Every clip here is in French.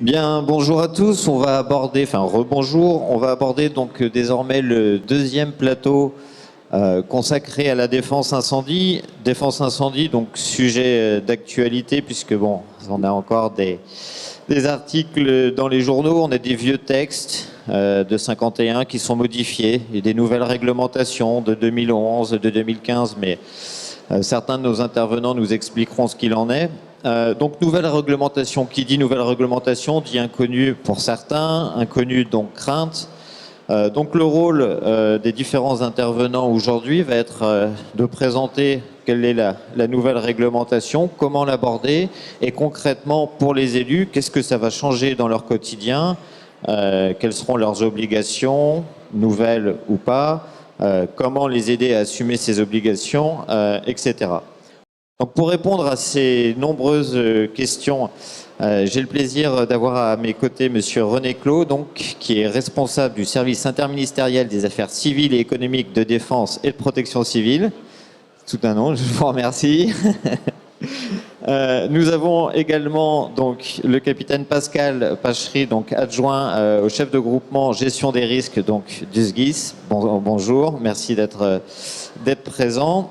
Bien, bonjour à tous. On va aborder, enfin rebonjour, on va aborder donc désormais le deuxième plateau consacré à la défense incendie. Défense incendie, donc sujet d'actualité puisque bon, on a encore des articles dans les journaux, on a des vieux textes de 51 qui sont modifiés et des nouvelles réglementations de 2011, de 2015, mais certains de nos intervenants nous expliqueront ce qu'il en est. Donc nouvelle réglementation, qui dit nouvelle réglementation dit inconnu pour certains, inconnu donc crainte. Donc le rôle des différents intervenants aujourd'hui va être de présenter quelle est la nouvelle réglementation, comment l'aborder et concrètement pour les élus, qu'est-ce que ça va changer dans leur quotidien, quelles seront leurs obligations, nouvelles ou pas, comment les aider à assumer ces obligations, etc. Donc pour répondre à ces nombreuses questions, j'ai le plaisir d'avoir à mes côtés Monsieur René Clos, donc, qui est responsable du service interministériel des affaires civiles et économiques de défense et de protection civile. Tout un nom, je vous remercie. Nous avons également donc, le capitaine Pascal Pachery, donc, adjoint au chef de groupement gestion des risques donc, du SGIS. Bonjour, merci d'être présent.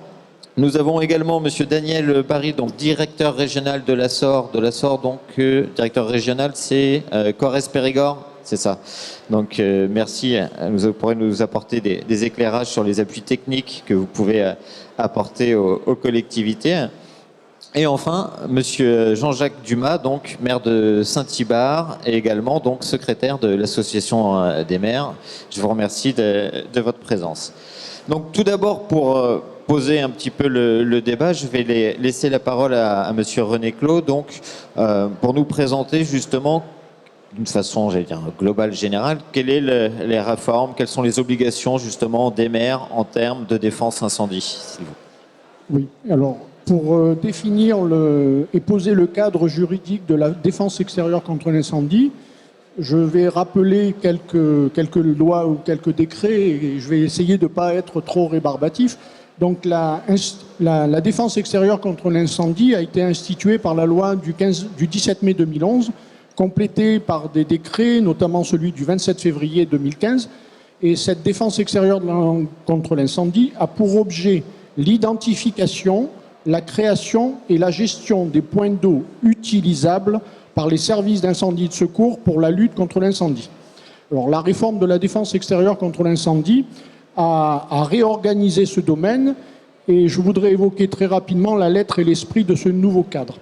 Nous avons également Monsieur Daniel Barry, donc directeur régional de la SOR. De la SOR, donc directeur régional, c'est Corrèze-Périgord, c'est ça. Donc merci, vous pourrez nous apporter des éclairages sur les appuis techniques que vous pouvez apporter aux collectivités. Et enfin, Monsieur Jean-Jacques Dumas, donc maire de Saint-Thibard et également donc secrétaire de l'association des maires. Je vous remercie de votre présence. Donc tout d'abord pour poser un petit peu le débat, je vais laisser la parole à Monsieur René Clos, donc pour nous présenter justement d'une façon, j'allais dire, globale, générale, quelles sont les réformes, quelles sont les obligations justement des maires en termes de défense incendie, s'il vous plaît. Oui, alors pour définir et poser le cadre juridique de la défense extérieure contre l'incendie, je vais rappeler quelques lois ou quelques décrets et je vais essayer de ne pas être trop rébarbatif. Donc la défense extérieure contre l'incendie a été instituée par la loi du 17 mai 2011, complétée par des décrets, notamment celui du 27 février 2015. Et cette défense extérieure contre l'incendie a pour objet l'identification, la création et la gestion des points d'eau utilisables par les services d'incendie et de secours pour la lutte contre l'incendie. Alors, la réforme de la défense extérieure contre l'incendie a réorganisé ce domaine et je voudrais évoquer très rapidement la lettre et l'esprit de ce nouveau cadre.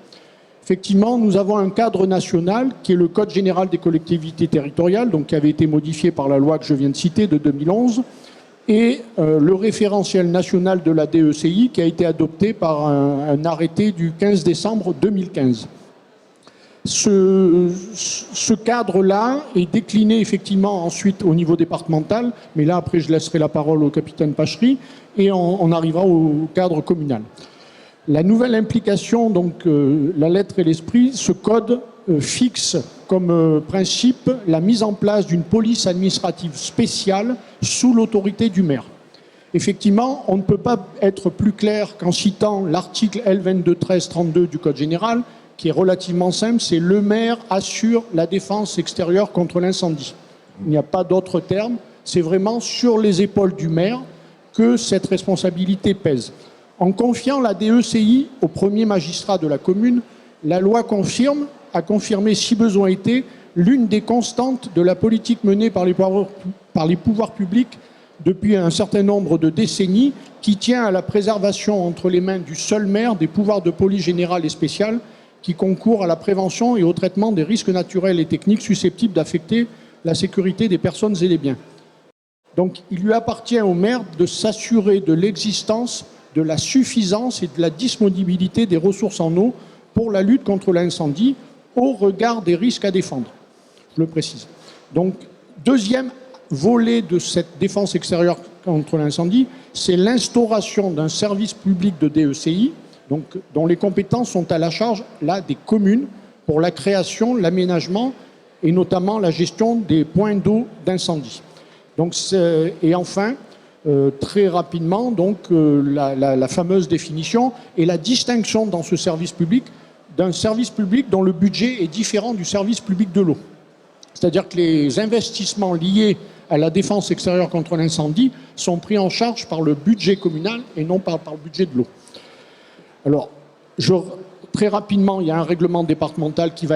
Effectivement, nous avons un cadre national qui est le Code général des collectivités territoriales, donc qui avait été modifié par la loi que je viens de citer de 2011, et le référentiel national de la DECI qui a été adopté par un arrêté du 15 décembre 2015. Ce cadre-là est décliné effectivement ensuite au niveau départemental, mais là après je laisserai la parole au capitaine Pachery et on arrivera au cadre communal. La nouvelle implication, donc la lettre et l'esprit, ce code fixe comme principe la mise en place d'une police administrative spéciale sous l'autorité du maire. Effectivement, on ne peut pas être plus clair qu'en citant l'article L2213-32 du Code général, qui est relativement simple, c'est le maire assure la défense extérieure contre l'incendie. Il n'y a pas d'autre terme, c'est vraiment sur les épaules du maire que cette responsabilité pèse. En confiant la DECI au premier magistrat de la commune, la loi a confirmé, si besoin était, l'une des constantes de la politique menée par les pouvoirs publics depuis un certain nombre de décennies, qui tient à la préservation entre les mains du seul maire des pouvoirs de police générale et spéciale qui concourent à la prévention et au traitement des risques naturels et techniques susceptibles d'affecter la sécurité des personnes et des biens. Donc il lui appartient au maire de s'assurer de l'existence, de la suffisance et de la disponibilité des ressources en eau pour la lutte contre l'incendie au regard des risques à défendre. Je le précise. Donc, deuxième volet de cette défense extérieure contre l'incendie, c'est l'instauration d'un service public de DECI, donc, dont les compétences sont à la charge là, des communes pour la création, l'aménagement et notamment la gestion des points d'eau d'incendie. Donc, et enfin, très rapidement, donc, la fameuse définition et la distinction dans ce service public d'un service public dont le budget est différent du service public de l'eau. C'est-à-dire que les investissements liés à la défense extérieure contre l'incendie sont pris en charge par le budget communal et non par le budget de l'eau. Alors, très rapidement, il y a un règlement départemental qui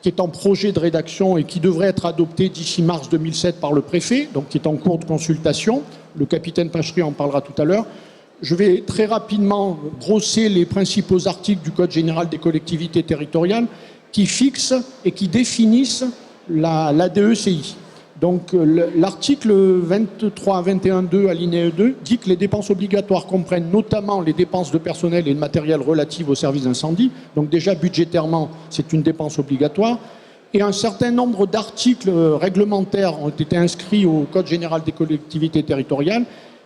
est en projet de rédaction et qui devrait être adopté d'ici mars 2007 par le préfet, donc qui est en cours de consultation. Le capitaine Pachery en parlera tout à l'heure. Je vais très rapidement brosser les principaux articles du Code général des collectivités territoriales qui fixent et qui définissent la DECI. Donc l'article 23-21-2 alinéa 2 dit que les dépenses obligatoires comprennent notamment les dépenses de personnel et de matériel relatives au service d'incendie. Donc déjà budgétairement, c'est une dépense obligatoire. Et un certain nombre d'articles réglementaires ont été inscrits au Code général des collectivités territoriales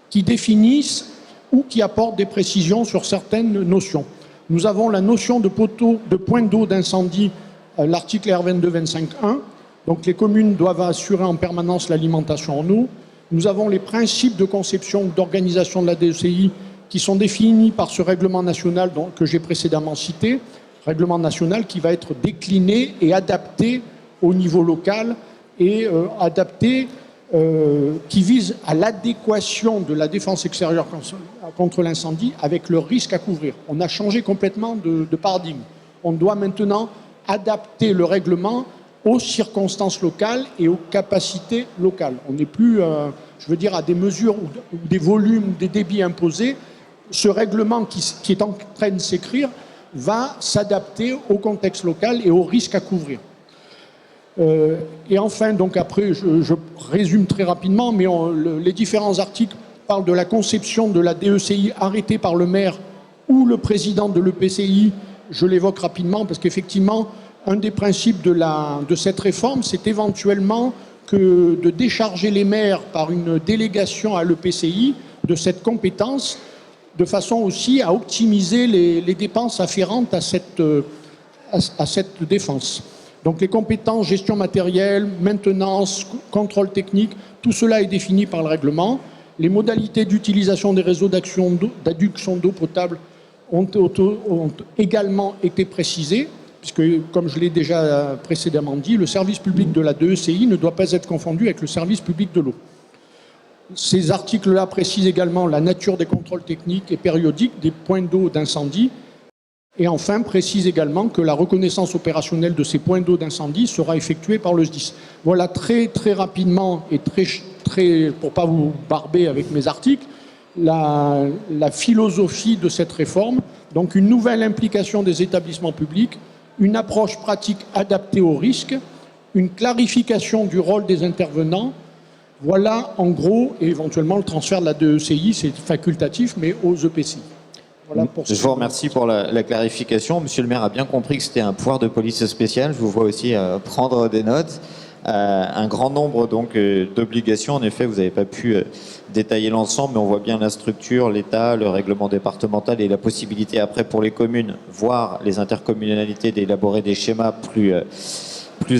qui définissent ou qui apportent des précisions sur certaines notions. Nous avons la notion de point d'eau d'incendie, l'article R22-25-1. Donc les communes doivent assurer en permanence l'alimentation en eau. Nous avons les principes de conception ou d'organisation de la DECI qui sont définis par ce règlement national que j'ai précédemment cité, règlement national qui va être décliné et adapté au niveau local et qui vise à l'adéquation de la défense extérieure contre l'incendie avec le risque à couvrir. On a changé complètement de paradigme. On doit maintenant adapter le règlement aux circonstances locales et aux capacités locales. On n'est plus, à des mesures ou des volumes, des débits imposés. Ce règlement qui est en train de s'écrire va s'adapter au contexte local et aux risques à couvrir. Et enfin, donc après, je résume très rapidement, mais les différents articles parlent de la conception de la DECI arrêtée par le maire ou le président de l'EPCI. Je l'évoque rapidement parce qu'effectivement, un des principes de cette réforme, c'est éventuellement de décharger les maires par une délégation à l'EPCI de cette compétence, de façon aussi à optimiser les dépenses afférentes à cette défense. Donc les compétences, gestion matérielle, maintenance, contrôle technique, tout cela est défini par le règlement. Les modalités d'utilisation des réseaux d'adduction d'eau potable ont également été précisées, puisque, comme je l'ai déjà précédemment dit, le service public de la DECI ne doit pas être confondu avec le service public de l'eau. Ces articles-là précisent également la nature des contrôles techniques et périodiques des points d'eau d'incendie. Et enfin, précise également que la reconnaissance opérationnelle de ces points d'eau d'incendie sera effectuée par le SDIS. Voilà très, très rapidement et pour ne pas vous barber avec mes articles, la philosophie de cette réforme. Donc une nouvelle implication des établissements publics, une approche pratique adaptée aux risques, une clarification du rôle des intervenants. Voilà en gros, et éventuellement le transfert de la DECI, c'est facultatif, mais aux EPCI. Voilà je vous remercie pour la clarification. Monsieur le maire a bien compris que c'était un pouvoir de police spécial. Je vous vois aussi prendre des notes. Un grand nombre donc d'obligations. En effet, vous n'avez pas pu détailler l'ensemble, mais on voit bien la structure, l'État, le règlement départemental et la possibilité après pour les communes, voire les intercommunalités, d'élaborer des schémas plus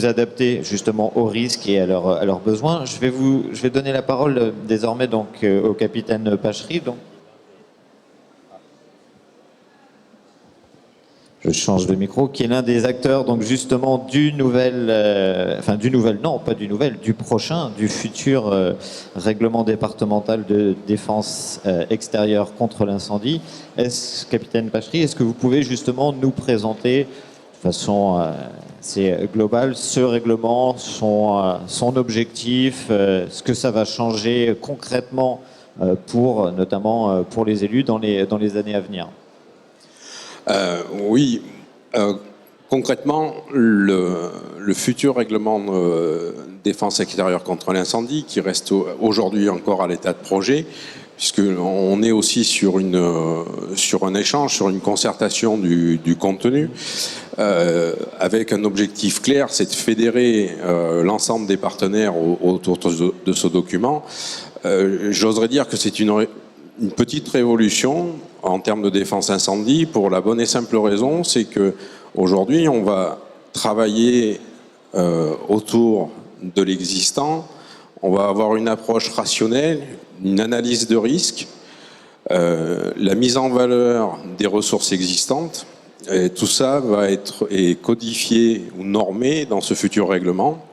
adaptés justement aux risques et à leurs besoins. Je vais donner la parole désormais donc au capitaine Pachery. Donc, je change de micro, qui est l'un des acteurs donc justement du futur règlement départemental de défense extérieure contre l'incendie. Capitaine Pachery, est-ce que vous pouvez justement nous présenter de façon assez globale ce règlement, son objectif, ce que ça va changer concrètement notamment pour les élus dans les années à venir? Oui, concrètement, le futur règlement de défense extérieure contre l'incendie, qui reste aujourd'hui encore à l'état de projet, puisqu'on est aussi sur un échange, sur une concertation du contenu, avec un objectif clair, c'est de fédérer l'ensemble des partenaires autour de ce document. J'oserais dire que c'est une petite révolution en termes de défense incendie, pour la bonne et simple raison, c'est que aujourd'hui on va travailler autour de l'existant, on va avoir une approche rationnelle, une analyse de risque, la mise en valeur des ressources existantes, Et tout ça est codifié ou normé dans ce futur règlement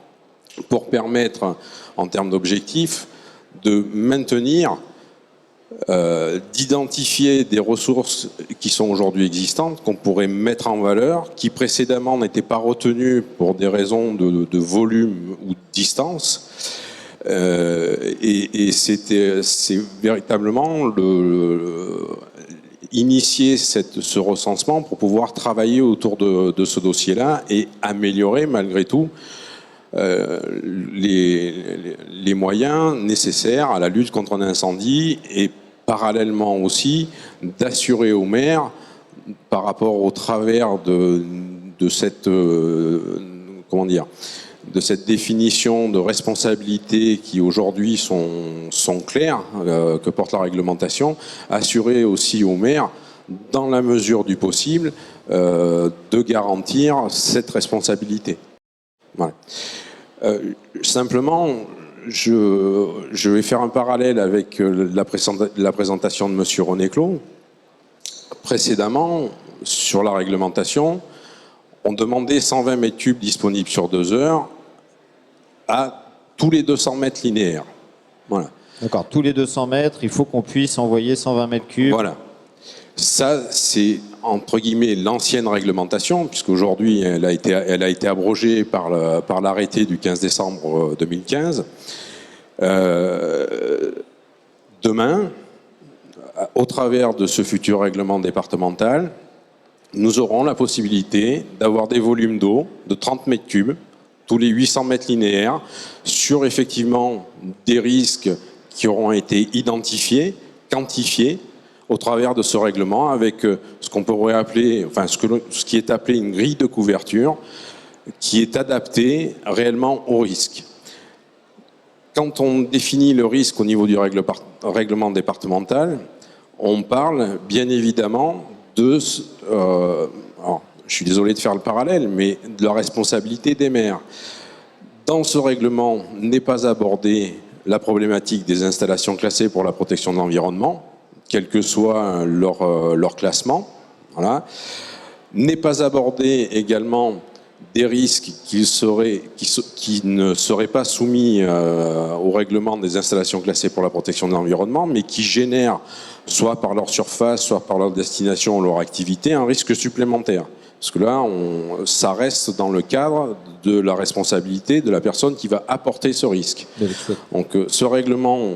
pour permettre, en termes d'objectifs, de maintenir, d'identifier des ressources qui sont aujourd'hui existantes, qu'on pourrait mettre en valeur, qui précédemment n'étaient pas retenues pour des raisons de volume ou de distance. C'est véritablement initier ce recensement pour pouvoir travailler autour de ce dossier-là et améliorer malgré tout les moyens nécessaires à la lutte contre un incendie et parallèlement aussi d'assurer aux maires par rapport au travers de cette de cette définition de responsabilité qui aujourd'hui sont claires, que porte la réglementation, assurer aussi aux maires, dans la mesure du possible, de garantir cette responsabilité. Voilà. Simplement, je vais faire un parallèle avec la présentation de M. René Clos. Précédemment, sur la réglementation, on demandait 120 mètres cubes disponibles sur 2 heures à tous les 200 mètres linéaires. Voilà. D'accord, tous les 200 mètres, il faut qu'on puisse envoyer 120 mètres cubes. Voilà. Ça, c'est entre guillemets l'ancienne réglementation, puisqu'aujourd'hui, elle a été abrogée par l'arrêté du 15 décembre 2015. Demain, au travers de ce futur règlement départemental, nous aurons la possibilité d'avoir des volumes d'eau de 30 mètres cubes tous les 800 mètres linéaires sur effectivement des risques qui auront été identifiés, quantifiés au travers de ce règlement avec ce qu'on pourrait appeler, enfin ce qui est appelé une grille de couverture qui est adaptée réellement au risque. Quand on définit le risque au niveau du règlement départemental, on parle bien évidemment de, alors, je suis désolé de faire le parallèle, mais de la responsabilité des maires. Dans ce règlement n'est pas abordée la problématique des installations classées pour la protection de l'environnement, quel que soit leur classement. Voilà. N'est pas abordé également des risques qui ne seraient pas soumis au règlement des installations classées pour la protection de l'environnement, mais qui génèrent, soit par leur surface, soit par leur destination ou leur activité, un risque supplémentaire. Parce que là, ça reste dans le cadre de la responsabilité de la personne qui va apporter ce risque. Donc, ce règlement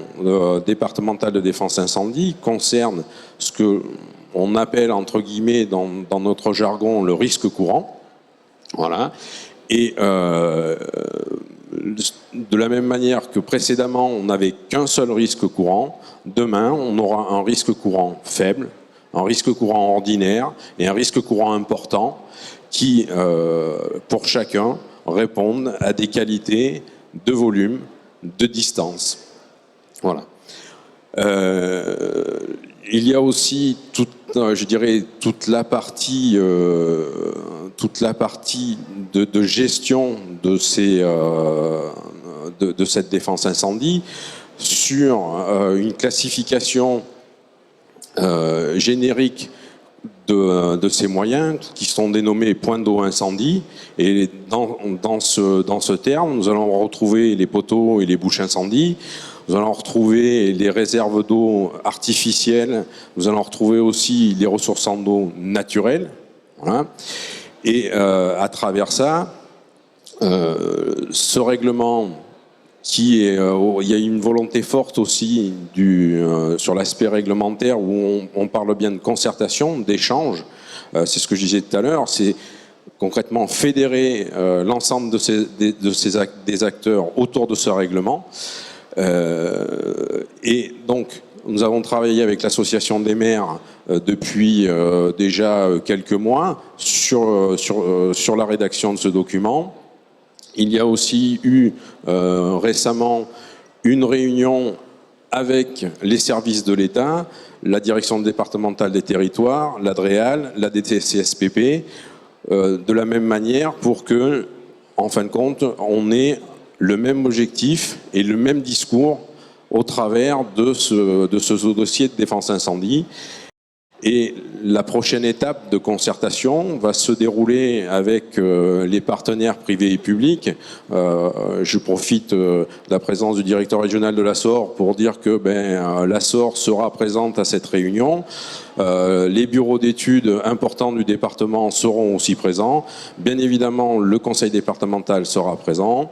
départemental de défense incendie concerne ce que on appelle, entre guillemets, dans notre jargon, le risque courant. Voilà. Et de la même manière que précédemment, on n'avait qu'un seul risque courant, demain, on aura un risque courant faible, un risque courant ordinaire et un risque courant important qui, pour chacun, répondent à des qualités de volume, de distance. Voilà. Il y a aussi toute la partie de gestion de cette défense incendie sur une classification générique de ces moyens qui sont dénommés points d'eau incendie. Et dans ce terme, nous allons retrouver les poteaux et les bouches incendie. Nous allons retrouver les réserves d'eau artificielles. Nous allons retrouver aussi les ressources en eau naturelles. Voilà. Et à travers ça, ce règlement il y a une volonté forte aussi sur l'aspect réglementaire où on parle bien de concertation, d'échange. C'est ce que je disais tout à l'heure, c'est concrètement fédérer l'ensemble des acteurs autour de ce règlement. Et donc, nous avons travaillé avec l'association des maires depuis déjà quelques mois sur la rédaction de ce document. Il y a aussi eu récemment une réunion avec les services de l'État, la direction départementale des territoires, la DREAL, la DTCSPP, de la même manière pour que, en fin de compte, on ait le même objectif et le même discours au travers de ce dossier de défense incendie. Et la prochaine étape de concertation va se dérouler avec les partenaires privés et publics. Je profite de la présence du directeur régional de l'Assor pour dire que l'Assor sera présente à cette réunion. Les bureaux d'études importants du département seront aussi présents. Bien évidemment, le conseil départemental sera présent.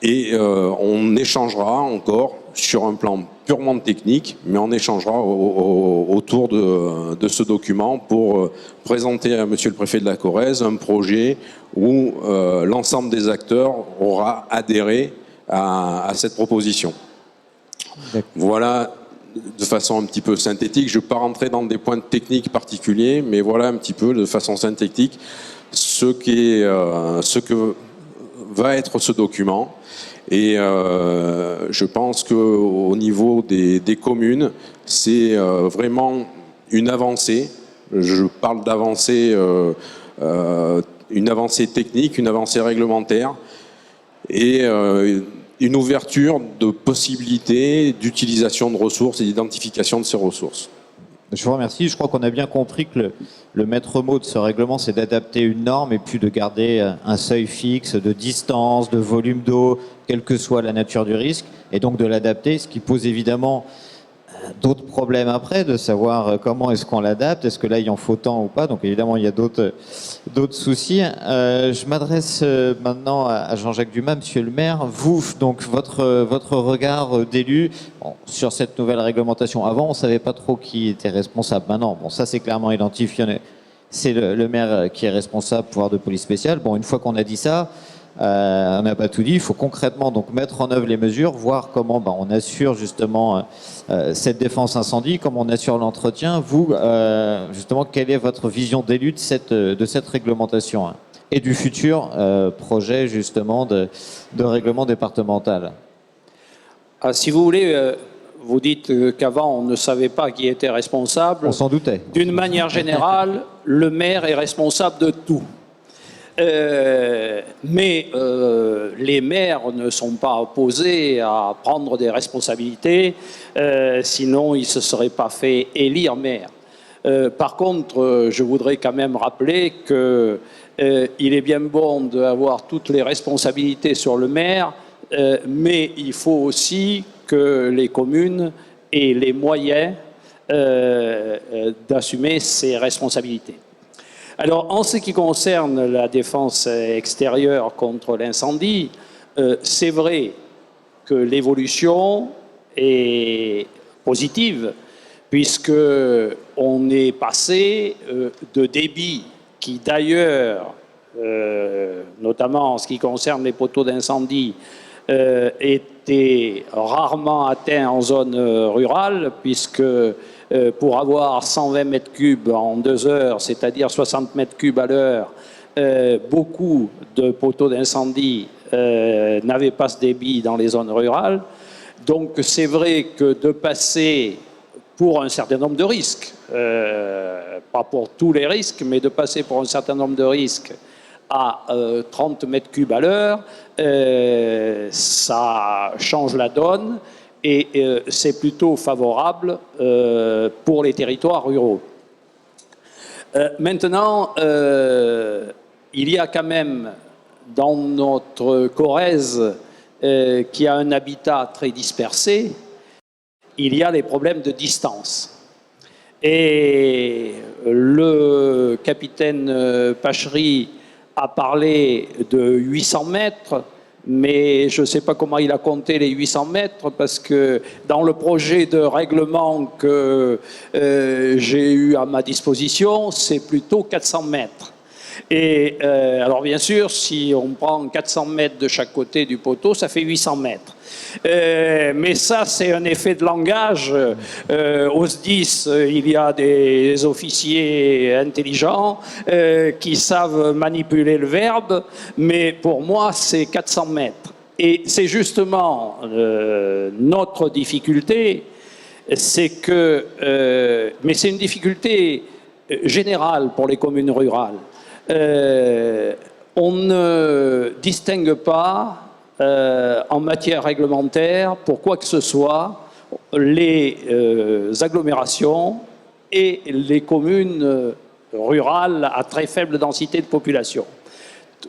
Et on échangera encore sur un plan purement technique, mais on échangera autour de ce document pour présenter à Monsieur le Préfet de la Corrèze un projet où l'ensemble des acteurs aura adhéré à cette proposition. Voilà, de façon un petit peu synthétique, je ne vais pas rentrer dans des points techniques particuliers, mais voilà un petit peu de façon synthétique ce que va être ce document. Et je pense qu'au niveau des communes, c'est vraiment une avancée. Je parle d'avancée, une avancée technique, une avancée réglementaire et une ouverture de possibilités d'utilisation de ressources et d'identification de ces ressources. Je vous remercie. Je crois qu'on a bien compris que le maître mot de ce règlement, c'est d'adapter une norme et puis de garder un seuil fixe de distance, de volume d'eau, quelle que soit la nature du risque, et donc de l'adapter, ce qui pose évidemment d'autres problèmes après, de savoir comment est-ce qu'on l'adapte, est-ce que là il en faut tant ou pas, donc évidemment il y a d'autres soucis. Je m'adresse maintenant à Jean-Jacques Dumas, monsieur le maire. Vous, donc votre regard d'élu sur cette nouvelle réglementation. Avant on ne savait pas trop qui était responsable, maintenant bon, ça c'est clairement identifié, c'est le maire qui est responsable, pouvoir de police spéciale. Bon, une fois qu'on a dit ça, on n'a pas tout dit, il faut concrètement donc mettre en œuvre les mesures, voir comment on assure justement cette défense incendie, comment on assure l'entretien. Vous, justement, quelle est votre vision d'élu de cette réglementation et du futur projet justement de règlement départemental? Si vous voulez, vous dites qu'avant on ne savait pas qui était responsable. On s'en doutait. D'une manière générale, le maire est responsable de tout. Mais les maires ne sont pas opposés à prendre des responsabilités, sinon ils ne se seraient pas fait élire maire. Par contre, je voudrais quand même rappeler qu'il est bien bon d'avoir toutes les responsabilités sur le maire, mais il faut aussi que les communes aient les moyens d'assumer ces responsabilités. Alors, en ce qui concerne la défense extérieure contre l'incendie, c'est vrai que l'évolution est positive, puisqu'on est passé de débits qui, d'ailleurs, notamment en ce qui concerne les poteaux d'incendie, étaient rarement atteints en zone rurale, puisque pour avoir 120 mètres cubes en 2 heures, c'est-à-dire 60 mètres cubes à l'heure, beaucoup de poteaux d'incendie n'avaient pas ce débit dans les zones rurales. Donc c'est vrai que de passer pour un certain nombre de risques, pas pour tous les risques, mais de passer pour un certain nombre de risques à 30 mètres cubes à l'heure, ça change la donne. Et c'est plutôt favorable pour les territoires ruraux. Maintenant, il y a quand même dans notre Corrèze, qui a un habitat très dispersé, il y a les problèmes de distance. Et le capitaine Pachery a parlé de 800 mètres, mais je ne sais pas comment il a compté les 800 mètres, parce que dans le projet de règlement que j'ai eu à ma disposition, c'est plutôt 400 mètres. Et alors bien sûr, si on prend 400 mètres de chaque côté du poteau, ça fait 800 mètres. Mais ça, c'est un effet de langage. Au SDIS, il y a des officiers intelligents qui savent manipuler le verbe, mais pour moi, c'est 400 mètres. Et c'est justement notre difficulté, c'est que... mais c'est une difficulté générale pour les communes rurales. On ne distingue pas en matière réglementaire, pour quoi que ce soit, les agglomérations et les communes rurales à très faible densité de population.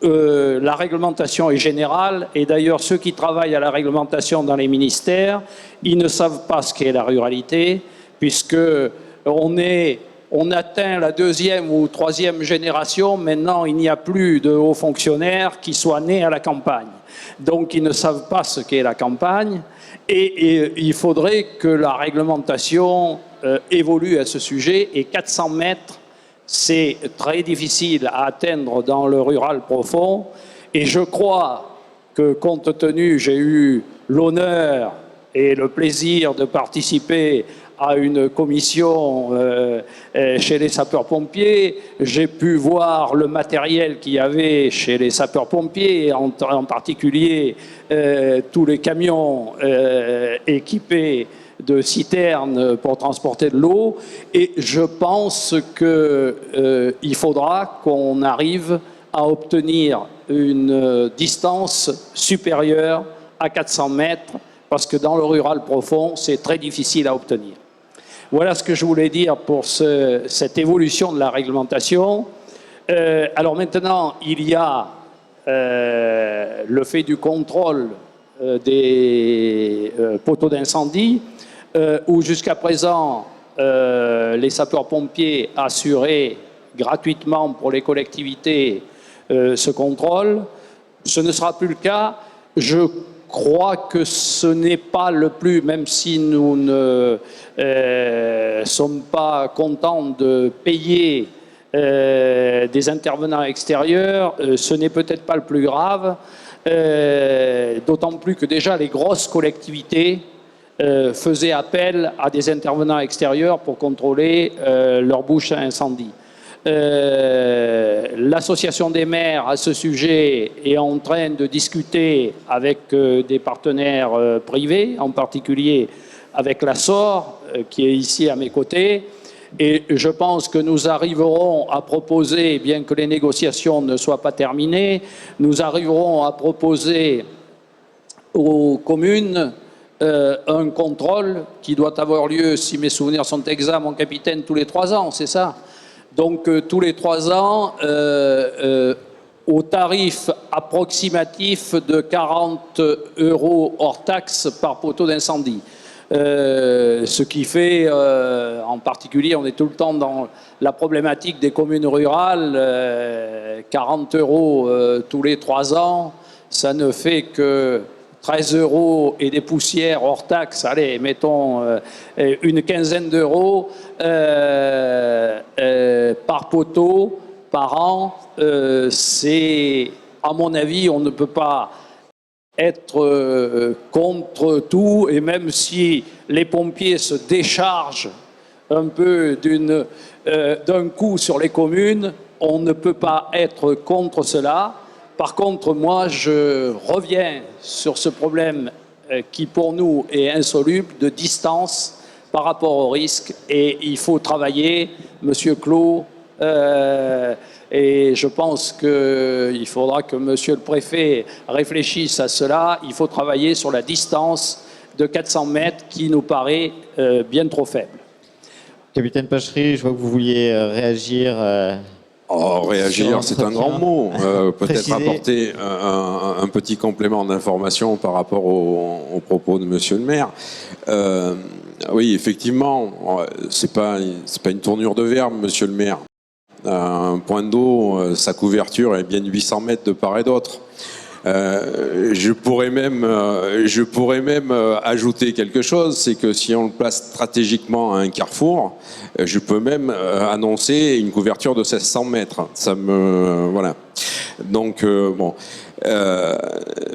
La réglementation est générale et d'ailleurs ceux qui travaillent à la réglementation dans les ministères, ils ne savent pas ce qu'est la ruralité puisque on atteint la 2e ou 3e génération. Maintenant, il n'y a plus de hauts fonctionnaires qui soient nés à la campagne. Donc, ils ne savent pas ce qu'est la campagne et il faudrait que la réglementation évolue à ce sujet. Et 400 mètres, c'est très difficile à atteindre dans le rural profond. Et je crois que, compte tenu, j'ai eu l'honneur et le plaisir de participer à une commission chez les sapeurs-pompiers. J'ai pu voir le matériel qu'il y avait chez les sapeurs-pompiers, en particulier tous les camions équipés de citernes pour transporter de l'eau. Et je pense qu'il faudra qu'on arrive à obtenir une distance supérieure à 400 mètres, parce que dans le rural profond, c'est très difficile à obtenir. Voilà ce que je voulais dire pour cette évolution de la réglementation. Alors maintenant, il y a le fait du contrôle des poteaux d'incendie, où jusqu'à présent, les sapeurs-pompiers assuraient gratuitement pour les collectivités ce contrôle. Ce ne sera plus le cas. Je crois que ce n'est pas le plus, même si nous ne sommes pas contents de payer des intervenants extérieurs, ce n'est peut-être pas le plus grave, d'autant plus que déjà les grosses collectivités faisaient appel à des intervenants extérieurs pour contrôler leurs bouches à incendie. L'association des maires à ce sujet est en train de discuter avec des partenaires privés, en particulier avec la SOR qui est ici à mes côtés, et je pense que nous arriverons à proposer, bien que les négociations ne soient pas terminées, nous arriverons à proposer aux communes un contrôle qui doit avoir lieu, si mes souvenirs sont exacts, mon capitaine, tous les 3 ans, c'est ça ? Donc, tous les 3 ans, au tarif approximatif de 40 € hors taxe par poteau d'incendie. Ce qui fait, en particulier, on est tout le temps dans la problématique des communes rurales, 40 € tous les 3 ans, ça ne fait que 13 € et des poussières hors taxe, allez, mettons une quinzaine d'euros par poteau, par an. C'est, à mon avis, on ne peut pas être contre tout, et même si les pompiers se déchargent un peu d'un coup sur les communes, on ne peut pas être contre cela. Par contre, moi, je reviens sur ce problème qui, pour nous, est insoluble, de distance par rapport au risque. Et il faut travailler, Monsieur Clos, et je pense qu'il faudra que Monsieur le Préfet réfléchisse à cela. Il faut travailler sur la distance de 400 mètres qui nous paraît bien trop faible. Capitaine Pachery, je vois que vous vouliez réagir. Réagir, c'est un grand mot. Peut-être apporter un petit complément d'information par rapport aux propos de Monsieur le maire. Oui, effectivement, c'est pas une tournure de verbe, Monsieur le maire. Un point d'eau, sa couverture est bien 800 mètres de part et d'autre. Je pourrais même ajouter quelque chose, c'est que si on le place stratégiquement à un carrefour, je peux même annoncer une couverture de 1600 mètres. Voilà. Donc bon,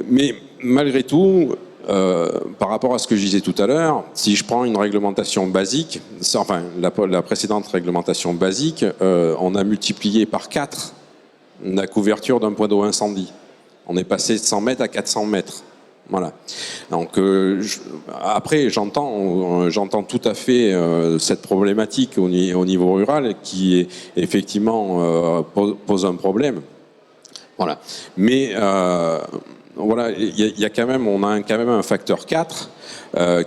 mais malgré tout, par rapport à ce que je disais tout à l'heure, si je prends une réglementation basique, enfin la précédente réglementation basique, on a multiplié par 4 la couverture d'un point d'eau incendie. On est passé de 100 mètres à 400 mètres. Voilà. Donc après, j'entends tout à fait cette problématique au niveau rural qui effectivement pose un problème. Voilà. Mais voilà, il y a quand même, on a quand même un facteur 4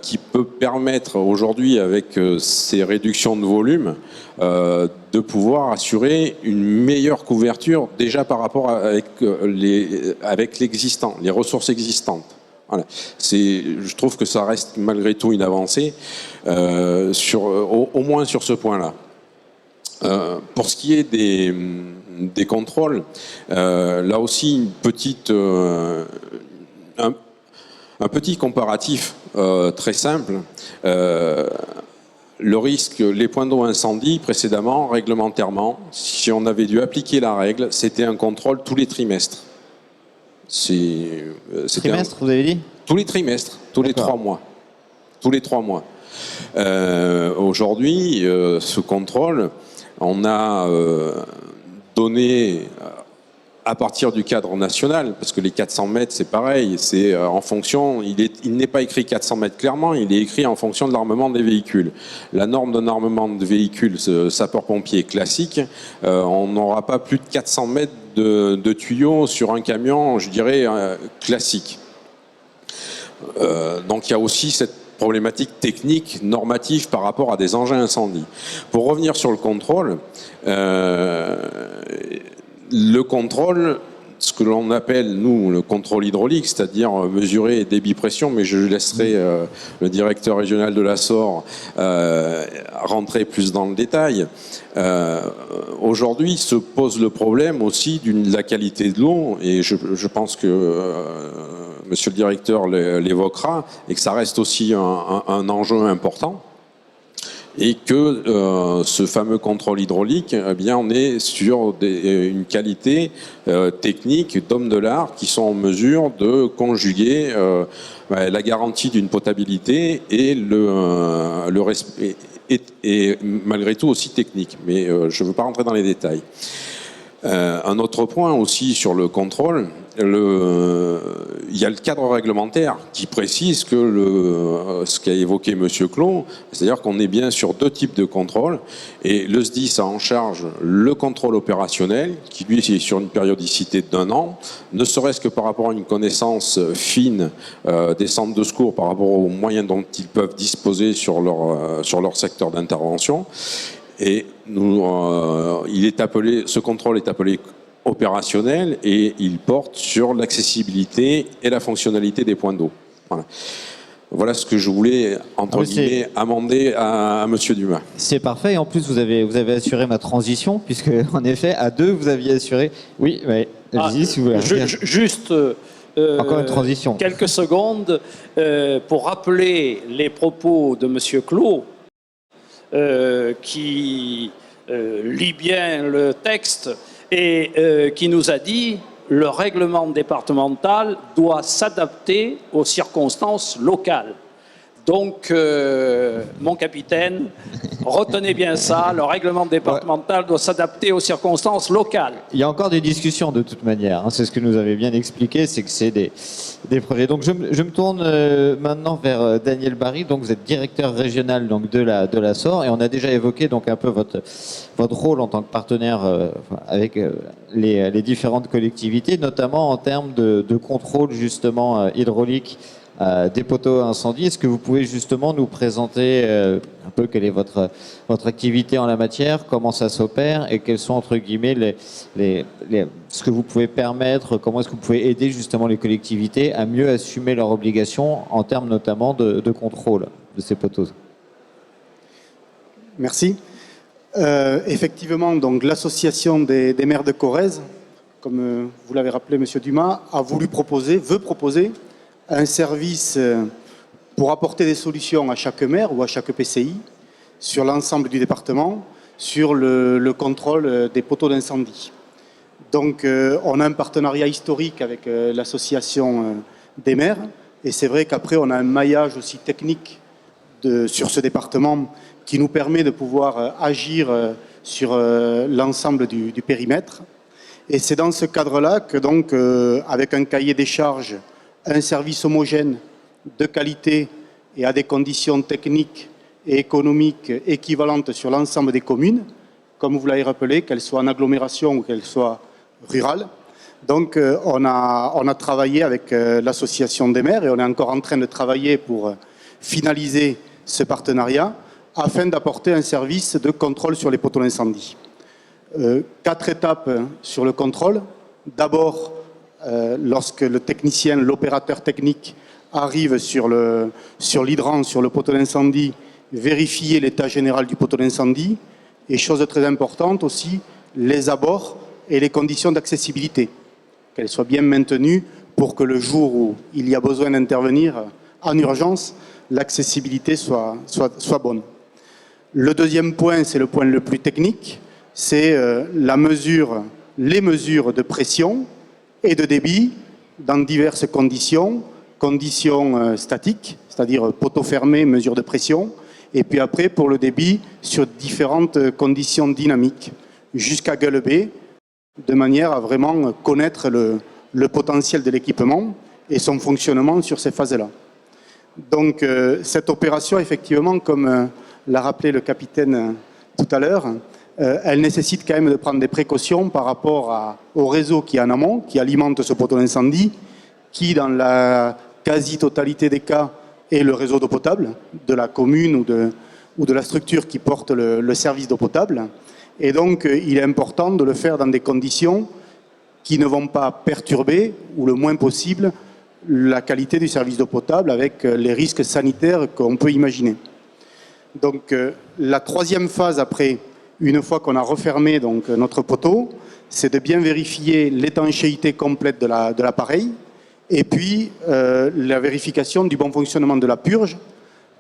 qui peut permettre aujourd'hui, avec ces réductions de volume, de pouvoir assurer une meilleure couverture déjà par rapport avec l'existant, les ressources existantes. Voilà. Je trouve que ça reste malgré tout une avancée, au moins sur ce point-là. Pour ce qui est des contrôles, là aussi un petit comparatif très simple. Le risque, les points d'eau incendie, précédemment, réglementairement, si on avait dû appliquer la règle, c'était un contrôle tous les trimestres. Trimestre, vous avez dit? Tous les trimestres, tous les 3 mois. Tous les 3 mois. Aujourd'hui, ce contrôle, on a donné à partir du cadre national, parce que les 400 mètres, c'est pareil, c'est en fonction, il n'est pas écrit 400 mètres clairement, il est écrit en fonction de l'armement des véhicules. La norme d'un armement de véhicules sapeur-pompier classique, on n'aura pas plus de 400 mètres de tuyaux sur un camion, je dirais, classique. Donc il y a aussi cette problématique technique, normative par rapport à des engins incendies. Pour revenir sur le contrôle, ce que l'on appelle, nous, le contrôle hydraulique, c'est-à-dire mesurer débit-pression, mais je laisserai le directeur régional de la SOR rentrer plus dans le détail. Aujourd'hui se pose le problème aussi de la qualité de l'eau, et je pense que monsieur le directeur l'évoquera, et que ça reste aussi un enjeu important. Et que ce fameux contrôle hydraulique, eh bien, on est sur une qualité technique d'hommes de l'art qui sont en mesure de conjuguer la garantie d'une potabilité et le respect, et malgré tout aussi technique. Mais je ne veux pas rentrer dans les détails. Un autre point aussi sur le contrôle, il y a le cadre réglementaire qui précise que ce qu'a évoqué M. Clos, c'est-à-dire qu'on est bien sur 2 types de contrôles, et le SDIS a en charge le contrôle opérationnel, qui lui est sur une périodicité d'1 an, ne serait-ce que par rapport à une connaissance fine des centres de secours par rapport aux moyens dont ils peuvent disposer sur leur secteur d'intervention. Et ce contrôle est appelé opérationnel, et il porte sur l'accessibilité et la fonctionnalité des points d'eau. Voilà ce que je voulais, entre guillemets, amender à Monsieur Dumas. C'est parfait, et en plus vous avez assuré ma transition, puisque en effet, à 2, vous aviez assuré... Oui, allez-y si vous voulez. Juste encore une transition. Quelques secondes pour rappeler les propos de Monsieur Clos, qui lit bien le texte et qui nous a dit le règlement départemental doit s'adapter aux circonstances locales. Donc, mon capitaine, retenez bien ça, le règlement départemental doit s'adapter aux circonstances locales. Il y a encore des discussions de toute manière, hein, c'est ce que nous avait bien expliqué, c'est que c'est des projets. Donc je me tourne maintenant vers Daniel Barry, donc vous êtes directeur régional donc, de la SOR, et on a déjà évoqué donc un peu votre rôle en tant que partenaire avec les différentes collectivités, notamment en termes de contrôle justement hydraulique des poteaux à incendie. Est-ce que vous pouvez justement nous présenter un peu quelle est votre activité en la matière, comment ça s'opère, et quels sont entre guillemets ce que vous pouvez permettre, comment est-ce que vous pouvez aider justement les collectivités à mieux assumer leurs obligations en termes notamment de contrôle de ces poteaux? Merci. Effectivement, donc l'association des maires de Corrèze, comme vous l'avez rappelé, Monsieur Dumas, veut proposer un service pour apporter des solutions à chaque maire ou à chaque PCI sur l'ensemble du département, sur le contrôle des poteaux d'incendie. Donc on a un partenariat historique avec l'association des maires, et c'est vrai qu'après on a un maillage aussi technique sur ce département qui nous permet de pouvoir agir sur l'ensemble du périmètre. Et c'est dans ce cadre-là que donc avec un cahier des charges, un service homogène de qualité et à des conditions techniques et économiques équivalentes sur l'ensemble des communes, comme vous l'avez rappelé, qu'elles soient en agglomération ou qu'elles soient rurales. Donc on a travaillé avec l'association des maires et on est encore en train de travailler pour finaliser ce partenariat afin d'apporter un service de contrôle sur les poteaux d'incendie. 4 étapes sur le contrôle. D'abord, lorsque le technicien, l'opérateur technique arrive sur l'hydrant, sur le poteau d'incendie, vérifier l'état général du poteau d'incendie et, chose très importante aussi, les abords et les conditions d'accessibilité, qu'elles soient bien maintenues pour que le jour où il y a besoin d'intervenir en urgence, l'accessibilité soit bonne. Le deuxième point, c'est le point le plus technique, c'est les mesures de pression et de débit dans diverses conditions statiques, c'est-à-dire poteau fermé, mesure de pression, et puis après pour le débit sur différentes conditions dynamiques, jusqu'à gueule B, de manière à vraiment connaître le potentiel de l'équipement et son fonctionnement sur ces phases-là. Donc cette opération, effectivement, comme l'a rappelé le capitaine tout à l'heure, elle nécessite quand même de prendre des précautions par rapport au réseau qui est en amont, qui alimente ce poteau d'incendie, qui, dans la quasi-totalité des cas, est le réseau d'eau potable de la commune ou de la structure qui porte le service d'eau potable. Et donc, il est important de le faire dans des conditions qui ne vont pas perturber, ou le moins possible, la qualité du service d'eau potable avec les risques sanitaires qu'on peut imaginer. Donc, la troisième phase après, une fois qu'on a refermé donc, notre poteau, c'est de bien vérifier l'étanchéité complète de l'appareil et puis la vérification du bon fonctionnement de la purge,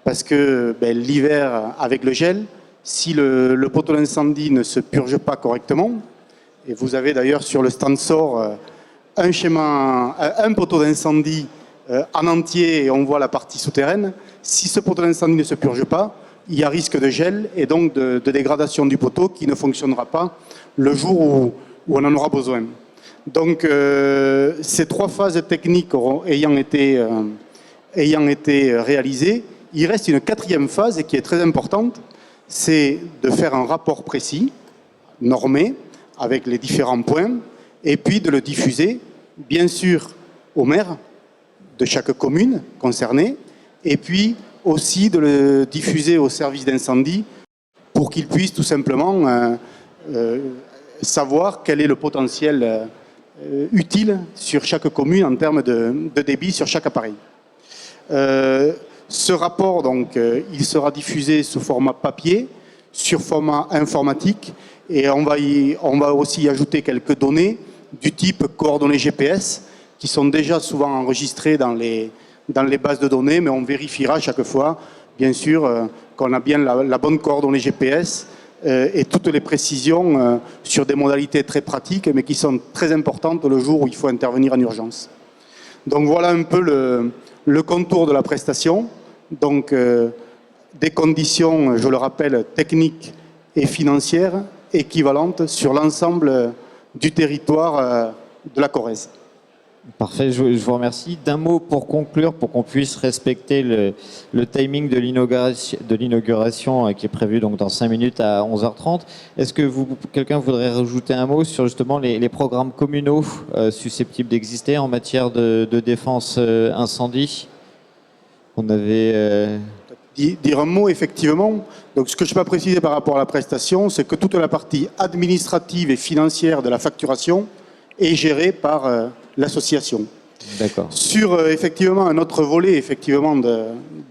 parce que l'hiver, avec le gel, si le poteau d'incendie ne se purge pas correctement, et vous avez d'ailleurs sur le stand SOR un poteau d'incendie en entier et on voit la partie souterraine, si ce poteau d'incendie ne se purge pas, il y a risque de gel et donc de dégradation du poteau qui ne fonctionnera pas le jour où on en aura besoin. Donc ces 3 phases techniques ayant été réalisées, il reste une 4e phase qui est très importante, c'est de faire un rapport précis, normé, avec les différents points, et puis de le diffuser, bien sûr, aux maires de chaque commune concernée, et puis aussi de le diffuser au service d'incendie pour qu'ils puissent tout simplement savoir quel est le potentiel utile sur chaque commune en termes de débit sur chaque appareil. Ce rapport, donc, il sera diffusé sous format papier, sur format informatique, et on va aussi y ajouter quelques données du type coordonnées GPS, qui sont déjà souvent enregistrées dans les bases de données, mais on vérifiera chaque fois, bien sûr, qu'on a bien la bonne coordonnée GPS et toutes les précisions sur des modalités très pratiques, mais qui sont très importantes le jour où il faut intervenir en urgence. Donc voilà un peu le contour de la prestation. Donc des conditions, je le rappelle, techniques et financières équivalentes sur l'ensemble du territoire de la Corrèze. Parfait, je vous remercie. D'un mot pour conclure, pour qu'on puisse respecter le timing de l'inauguration qui est prévu donc dans 5 minutes à 11h30. Est-ce que quelqu'un voudrait rajouter un mot sur justement les programmes communaux susceptibles d'exister en matière de défense incendie? On avait... Dire un mot, effectivement. Donc, ce que je peux préciser par rapport à la prestation, c'est que toute la partie administrative et financière de la facturation est gérée par l'association. D'accord. Sur effectivement un autre volet effectivement de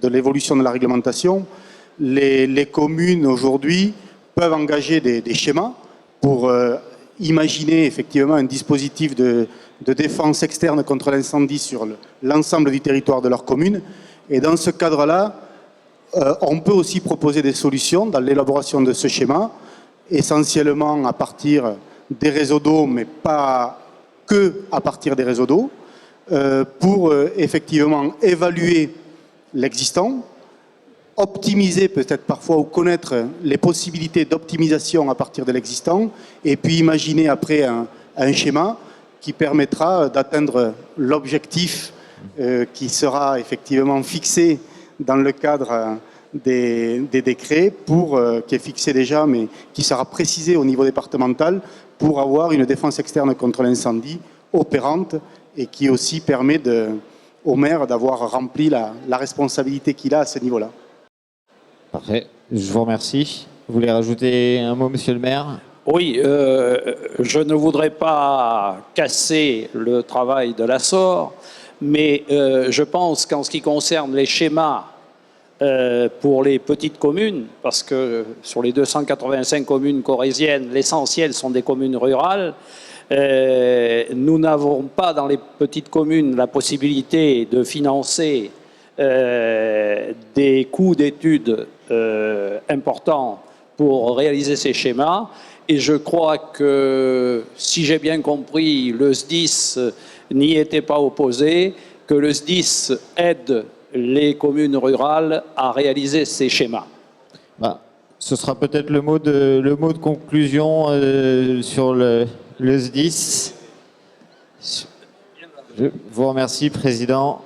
l'évolution de la réglementation, les communes aujourd'hui peuvent engager des schémas pour imaginer effectivement un dispositif de défense externe contre l'incendie sur l'ensemble du territoire de leur commune. Et dans ce cadre-là, on peut aussi proposer des solutions dans l'élaboration de ce schéma, essentiellement à partir des réseaux d'eau, mais pas que à partir des réseaux d'eau, pour effectivement évaluer l'existant, optimiser peut-être parfois ou connaître les possibilités d'optimisation à partir de l'existant, et puis imaginer après un schéma qui permettra d'atteindre l'objectif qui sera effectivement fixé dans le cadre des décrets qui est fixé déjà, mais qui sera précisé au niveau départemental pour avoir une défense externe contre l'incendie opérante et qui aussi permet au maire d'avoir rempli la responsabilité qu'il a à ce niveau-là. Parfait. Je vous remercie. Vous voulez rajouter un mot, monsieur le maire? Oui, je ne voudrais pas casser le travail de l'Assor, mais je pense qu'en ce qui concerne les schémas pour les petites communes, parce que sur les 285 communes corréziennes, l'essentiel sont des communes rurales, nous n'avons pas dans les petites communes la possibilité de financer des coûts d'études importants pour réaliser ces schémas. Et je crois que, si j'ai bien compris, le SDIS n'y était pas opposé, que le SDIS aide les communes rurales à réaliser ces schémas. Ce sera peut-être le mot de conclusion sur le SDIS. Je vous remercie, Président.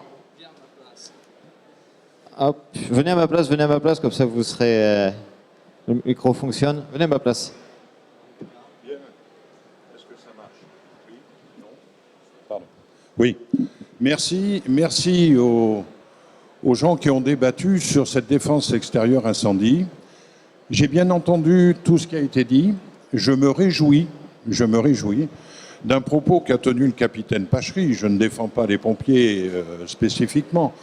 Hop. Venez à ma place, comme ça vous serez... le micro fonctionne. Venez à ma place. Oui, merci aux gens qui ont débattu sur cette défense extérieure incendie. J'ai bien entendu tout ce qui a été dit. Je me réjouis d'un propos qu'a tenu le capitaine Pachery. Je ne défends pas les pompiers spécifiquement,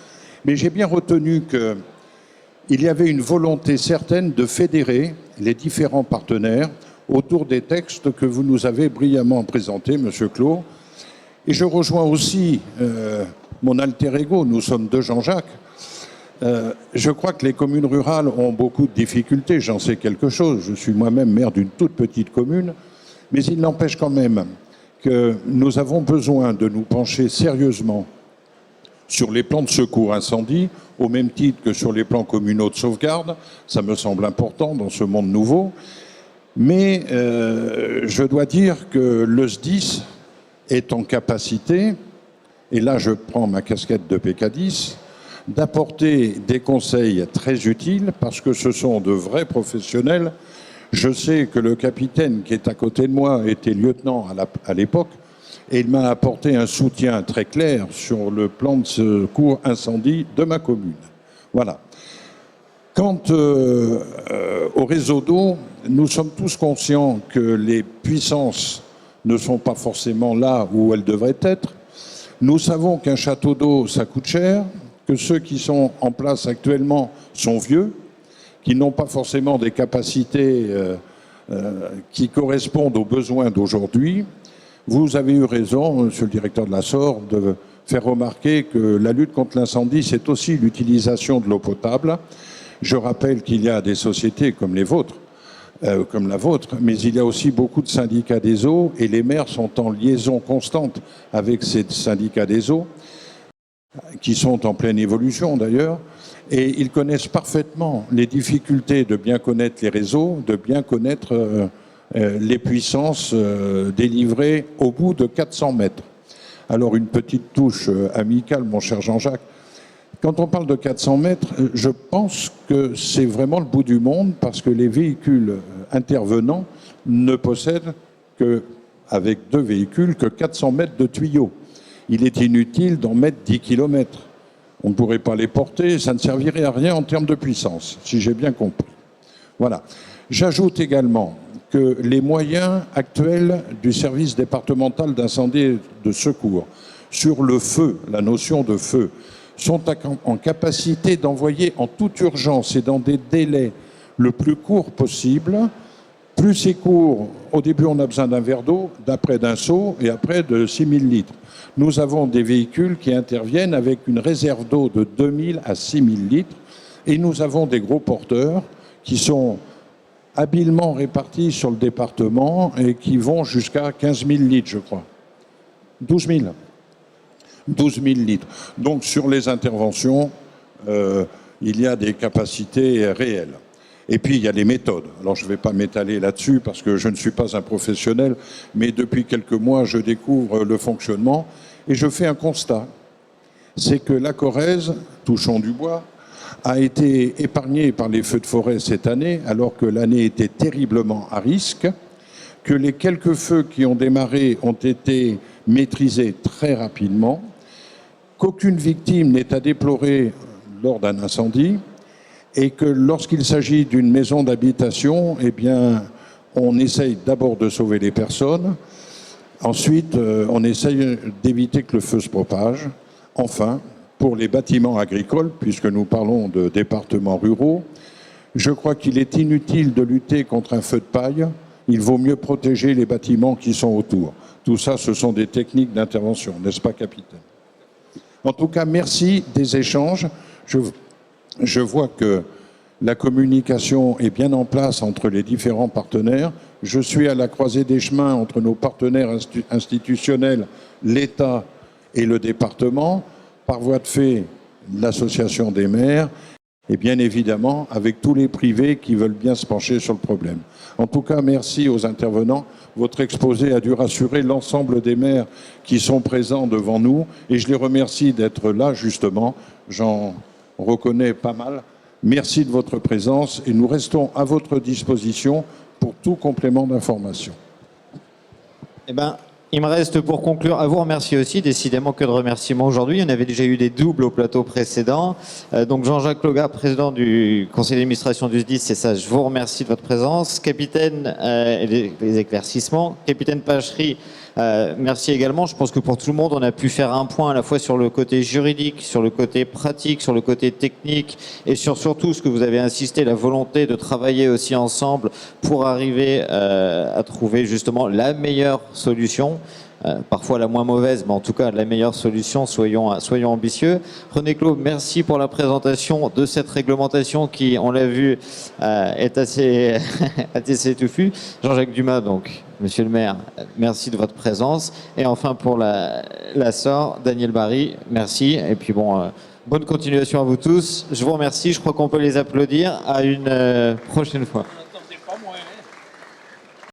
mais j'ai bien retenu qu'il y avait une volonté certaine de fédérer les différents partenaires autour des textes que vous nous avez brillamment présentés, Monsieur Clos. Et je rejoins aussi mon alter ego, nous sommes deux Jean-Jacques. Je crois que les communes rurales ont beaucoup de difficultés, j'en sais quelque chose. Je suis moi-même maire d'une toute petite commune, mais il n'empêche quand même que nous avons besoin de nous pencher sérieusement sur les plans de secours incendie, au même titre que sur les plans communaux de sauvegarde. Ça me semble important dans ce monde nouveau. Mais je dois dire que le SDIS est en capacité, et là je prends ma casquette de PK10, d'apporter des conseils très utiles parce que ce sont de vrais professionnels. Je sais que le capitaine qui est à côté de moi était lieutenant à l'époque et il m'a apporté un soutien très clair sur le plan de secours incendie de ma commune. Voilà. Quant au réseau d'eau, nous sommes tous conscients que les puissances ne sont pas forcément là où elles devraient être. Nous savons qu'un château d'eau, ça coûte cher, que ceux qui sont en place actuellement sont vieux, qui n'ont pas forcément des capacités qui correspondent aux besoins d'aujourd'hui. Vous avez eu raison, monsieur le directeur de l'Assor, de faire remarquer que la lutte contre l'incendie, c'est aussi l'utilisation de l'eau potable. Je rappelle qu'il y a des sociétés comme les vôtres, comme la vôtre, mais il y a aussi beaucoup de syndicats des eaux et les maires sont en liaison constante avec ces syndicats des eaux, qui sont en pleine évolution d'ailleurs, et ils connaissent parfaitement les difficultés de bien connaître les réseaux, de bien connaître les puissances délivrées au bout de 400 mètres. Alors une petite touche amicale, mon cher Jean-Jacques. Quand on parle de 400 mètres, je pense que c'est vraiment le bout du monde parce que les véhicules intervenants ne possèdent avec deux véhicules que 400 mètres de tuyaux. Il est inutile d'en mettre 10 km. On ne pourrait pas les porter, ça ne servirait à rien en termes de puissance, si j'ai bien compris. Voilà. J'ajoute également que les moyens actuels du service départemental d'incendie et de secours sur le feu, la notion de feu, sont en capacité d'envoyer en toute urgence et dans des délais le plus courts possible. Plus c'est court, au début on a besoin d'un verre d'eau, d'après d'un seau et après de 6000 litres. Nous avons des véhicules qui interviennent avec une réserve d'eau de 2000 à 6000 litres et nous avons des gros porteurs qui sont habilement répartis sur le département et qui vont jusqu'à 15 000 litres, je crois. 12 000. 12 000 litres. Donc sur les interventions, il y a des capacités réelles. Et puis il y a les méthodes. Alors je ne vais pas m'étaler là-dessus parce que je ne suis pas un professionnel, mais depuis quelques mois je découvre le fonctionnement et je fais un constat. C'est que la Corrèze, touchons du bois, a été épargnée par les feux de forêt cette année, alors que l'année était terriblement à risque, que les quelques feux qui ont démarré ont été maîtrisé très rapidement, qu'aucune victime n'est à déplorer lors d'un incendie et que lorsqu'il s'agit d'une maison d'habitation, eh bien, on essaye d'abord de sauver les personnes, ensuite on essaye d'éviter que le feu se propage. Enfin, pour les bâtiments agricoles, puisque nous parlons de départements ruraux, je crois qu'il est inutile de lutter contre un feu de paille. Il vaut mieux protéger les bâtiments qui sont autour. Tout ça, ce sont des techniques d'intervention, n'est-ce pas, capitaine? En tout cas, merci des échanges. Je vois que la communication est bien en place entre les différents partenaires. Je suis à la croisée des chemins entre nos partenaires institutionnels, l'État et le département, par voie de fait, l'association des maires, et bien évidemment avec tous les privés qui veulent bien se pencher sur le problème. En tout cas, merci aux intervenants. Votre exposé a dû rassurer l'ensemble des maires qui sont présents devant nous, et je les remercie d'être là, justement. J'en reconnais pas mal. Merci de votre présence, et nous restons à votre disposition pour tout complément d'information. Eh ben, il me reste pour conclure à vous remercier aussi, décidément que de remerciements aujourd'hui. Il y en avait déjà eu des doubles au plateau précédent. Donc Jean-Jacques Loga, président du conseil d'administration du SDIS, c'est ça, je vous remercie de votre présence. Capitaine, et les éclaircissements. Capitaine Pachery, merci également. Je pense que pour tout le monde, on a pu faire un point à la fois sur le côté juridique, sur le côté pratique, sur le côté technique et sur surtout ce que vous avez insisté, la volonté de travailler aussi ensemble pour arriver à trouver justement la meilleure solution. Parfois la moins mauvaise, mais en tout cas la meilleure solution, soyons ambitieux. René Clos, merci pour la présentation de cette réglementation qui, on l'a vu, est assez, assez touffue. Jean-Jacques Dumas, donc, monsieur le maire, merci de votre présence. Et enfin pour la SOR, Daniel Barry, merci. Et puis bon, bonne continuation à vous tous. Je vous remercie, je crois qu'on peut les applaudir. À une prochaine fois.